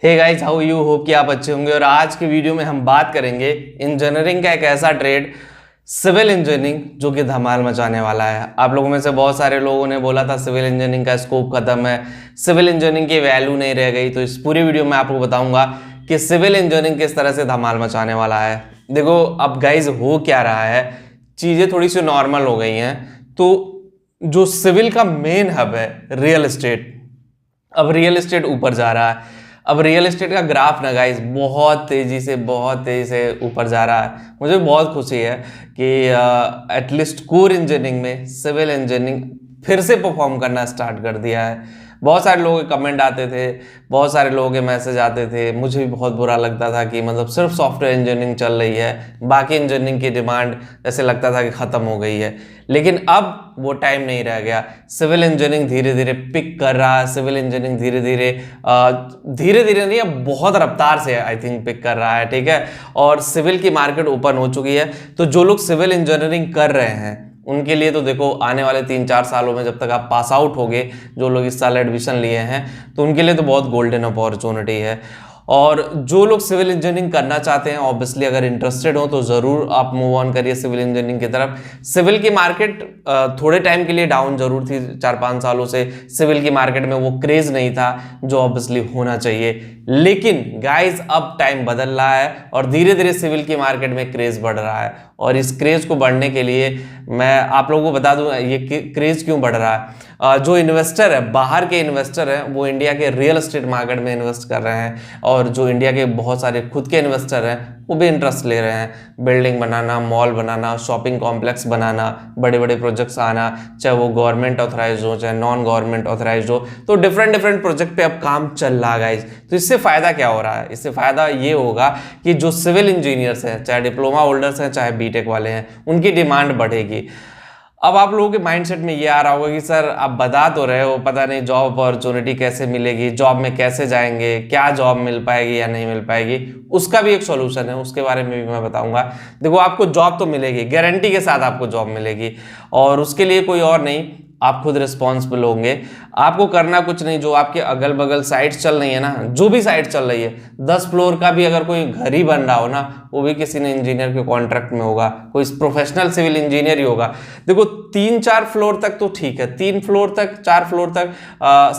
Hey guys, how you, hope कि आप अच्छे होंगे। और आज के वीडियो में हम बात करेंगे इंजीनियरिंग का एक ऐसा ट्रेड सिविल इंजीनियरिंग जो कि धमाल मचाने वाला है। आप लोगों में से बहुत सारे लोगों ने बोला था सिविल इंजीनियरिंग का स्कोप खत्म है, सिविल इंजीनियरिंग की वैल्यू नहीं रह गई। तो इस पूरी वीडियो में आपको बताऊंगा कि सिविल इंजीनियरिंग किस तरह से धमाल मचाने वाला है। देखो अब गाइज हो क्या रहा है, चीज़ें थोड़ी सी नॉर्मल हो गई हैं। तो जो सिविल का मेन हब है रियल एस्टेट, अब रियल एस्टेट ऊपर जा रहा है। अब रियल एस्टेट का ग्राफ ना गाइस बहुत तेजी से ऊपर जा रहा है। मुझे बहुत खुशी है कि एटलीस्ट कोर इंजीनियरिंग में सिविल इंजीनियरिंग फिर से परफॉर्म करना स्टार्ट कर दिया है। बहुत सारे लोगों के कमेंट आते थे, बहुत सारे लोगों के मैसेज आते थे, मुझे भी बहुत बुरा लगता था कि मतलब सिर्फ सॉफ्टवेयर इंजीनियरिंग चल रही है, बाकी इंजीनियरिंग की डिमांड ऐसे लगता था कि ख़त्म हो गई है। लेकिन अब वो टाइम नहीं रह गया। सिविल इंजीनियरिंग धीरे धीरे पिक कर रहा है। सिविल इंजीनियरिंग धीरे धीरे नहीं, अब बहुत रफ्तार से आई थिंक पिक कर रहा है, ठीक है। और सिविल की मार्केट ओपन हो चुकी है। तो जो लोग सिविल इंजीनियरिंग कर रहे हैं उनके लिए तो देखो आने वाले 3-4 सालों में जब तक आप पास आउट होगे, जो लोग इस साल एडमिशन लिए हैं, तो उनके लिए तो बहुत गोल्डन अपॉर्चुनिटी है। और जो लोग सिविल इंजीनियरिंग करना चाहते हैं, ऑब्वियसली अगर इंटरेस्टेड हो तो ज़रूर आप मूव ऑन करिए सिविल इंजीनियरिंग की तरफ। सिविल की मार्केट थोड़े टाइम के लिए डाउन जरूर थी, 4-5 सालों से सिविल की मार्केट में वो क्रेज़ नहीं था जो ऑब्वियसली होना चाहिए। लेकिन गाइस अब टाइम बदल रहा है और धीरे धीरे सिविल की मार्केट में क्रेज़ बढ़ रहा है। और इस क्रेज़ को बढ़ने के लिए मैं आप लोगों को बता दूं ये क्रेज़ क्यों बढ़ रहा है। जो इन्वेस्टर है, बाहर के इन्वेस्टर हैं, वो इंडिया के रियल एस्टेट मार्केट में इन्वेस्ट कर रहे हैं। और जो इंडिया के बहुत सारे खुद के इन्वेस्टर हैं वो भी इंटरेस्ट ले रहे हैं। बिल्डिंग बनाना, मॉल बनाना, शॉपिंग कॉम्प्लेक्स बनाना, बड़े बड़े प्रोजेक्ट्स आना, चाहे वो गवर्नमेंट ऑथराइज हो चाहे नॉन गवर्नमेंट ऑथराइज हो, तो डिफरेंट प्रोजेक्ट पे अब काम चल रहा है गाइज। तो इससे फ़ायदा क्या हो रहा है? इससे फ़ायदा ये होगा कि जो सिविल इंजीनियर्स हैं, चाहे डिप्लोमा होल्डर्स हैं चाहे बीटेक वाले हैं, उनकी डिमांड बढ़ेगी। अब आप लोगों के माइंडसेट में ये आ रहा होगा कि सर आप बता तो रहे हो, पता नहीं जॉब अपॉर्चुनिटी कैसे मिलेगी, जॉब में कैसे जाएंगे, क्या जॉब मिल पाएगी या नहीं मिल पाएगी। उसका भी एक सॉल्यूशन है, उसके बारे में भी मैं बताऊंगा। देखो आपको जॉब तो मिलेगी, गारंटी के साथ आपको जॉब मिलेगी। और उसके लिए कोई और नहीं, आप खुद रिस्पॉन्सिबल होंगे। आपको करना कुछ नहीं, जो आपके अगल बगल साइट्स चल रही है ना, जो भी साइट चल रही है, 10 फ्लोर का भी अगर कोई घर ही बन रहा हो ना, वो भी किसी ने इंजीनियर के कॉन्ट्रैक्ट में होगा, कोई प्रोफेशनल सिविल इंजीनियर ही होगा। देखो 3-4 फ्लोर तक तो ठीक है, 3 फ्लोर तक 4 फ्लोर तक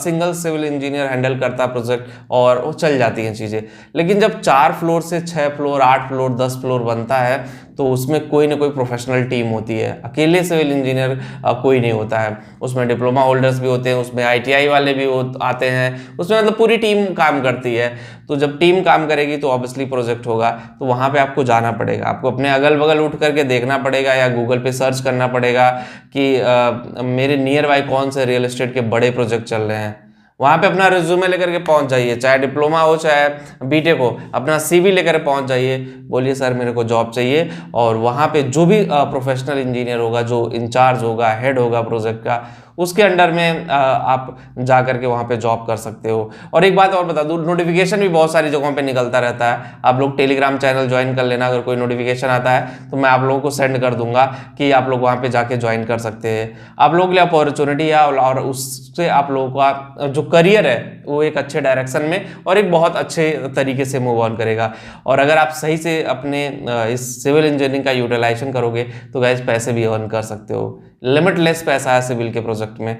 सिंगल सिविल इंजीनियर हैंडल करता है प्रोजेक्ट और वो चल जाती हैं चीज़ें। लेकिन जब 4 फ्लोर से 6 फ्लोर 8 फ्लोर 10 फ्लोर बनता है तो उसमें कोई ना कोई प्रोफेशनल टीम होती है। अकेले सिविल इंजीनियर कोई नहीं होता है, उसमें डिप्लोमा होल्डर्स भी होते हैं, उसमें ITI वाले भी आते हैं, उसमें मतलब पूरी टीम काम करती है। तो जब टीम काम करेगी तो ऑब्वियसली प्रोजेक्ट होगा। तो वहाँ पे आपको जाना पड़ेगा, आपको अपने अगल बगल उठ करके देखना पड़ेगा या गूगल पे सर्च करना पड़ेगा कि मेरे नियर बाई कौन से रियल एस्टेट के बड़े प्रोजेक्ट चल रहे हैं। वहाँ पे अपना रिज्यूमे लेकर के पहुँच जाइए, चाहे डिप्लोमा हो चाहे बीटेक हो, अपना CV लेकर पहुँच जाइए, बोलिए सर मेरे को जॉब चाहिए। और वहाँ पे जो भी प्रोफेशनल इंजीनियर होगा, जो इंचार्ज होगा, हेड होगा प्रोजेक्ट का, उसके अंडर में आप जा करके वहाँ पे जॉब कर सकते हो। और एक बात और बता दूँ, नोटिफिकेशन भी बहुत सारी जगहों पे निकलता रहता है। आप लोग टेलीग्राम चैनल ज्वाइन कर लेना, अगर कोई नोटिफिकेशन आता है तो मैं आप लोगों को सेंड कर दूंगा कि आप लोग वहाँ पे जाके ज्वाइन कर सकते हैं। आप लोगों के लिए अपॉर्चुनिटी है और उससे आप लोगों का जो करियर है वो एक अच्छे डायरेक्शन में और एक बहुत अच्छे तरीके से मूव ऑन करेगा। और अगर आप सही से अपने इस सिविल इंजीनियरिंग का यूटिलाइजेशन करोगे तो गाइस पैसे भी अर्न कर सकते हो। लिमिटलेस पैसा है सिविल के प्रोजेक्ट में।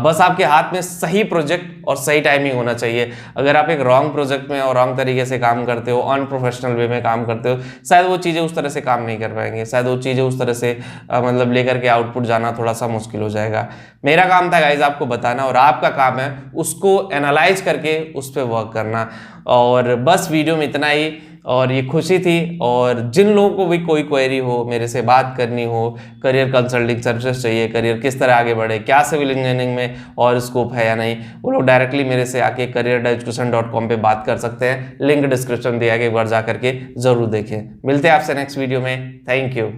बस आपके हाथ में सही प्रोजेक्ट और सही टाइमिंग होना चाहिए। अगर आप एक रॉन्ग प्रोजेक्ट में और रॉन्ग तरीके से काम करते हो, अनप्रोफेशनल वे में काम करते हो, शायद वो चीज़ें उस तरह से काम नहीं कर पाएंगे, शायद वो चीज़ें उस तरह से मतलब लेकर के आउटपुट जाना थोड़ा सा मुश्किल हो जाएगा। मेरा काम था गाइज आपको बताना और आपका काम है उसको एनालाइज करके उस पर वर्क करना। और बस वीडियो में इतना ही, और ये खुशी थी। और जिन लोगों को भी कोई क्वेरी हो, मेरे से बात करनी हो, करियर कंसल्टिंग सर्विसेज चाहिए, करियर किस तरह आगे बढ़े, क्या सिविल इंजीनियरिंग में और स्कोप है या नहीं, वो लोग डायरेक्टली मेरे से आके career-education.com पे बात कर सकते हैं। लिंक डिस्क्रिप्शन दिया गया, एक बार जा करके जरूर देखें। मिलते हैं आपसे नेक्स्ट वीडियो में। Thank you.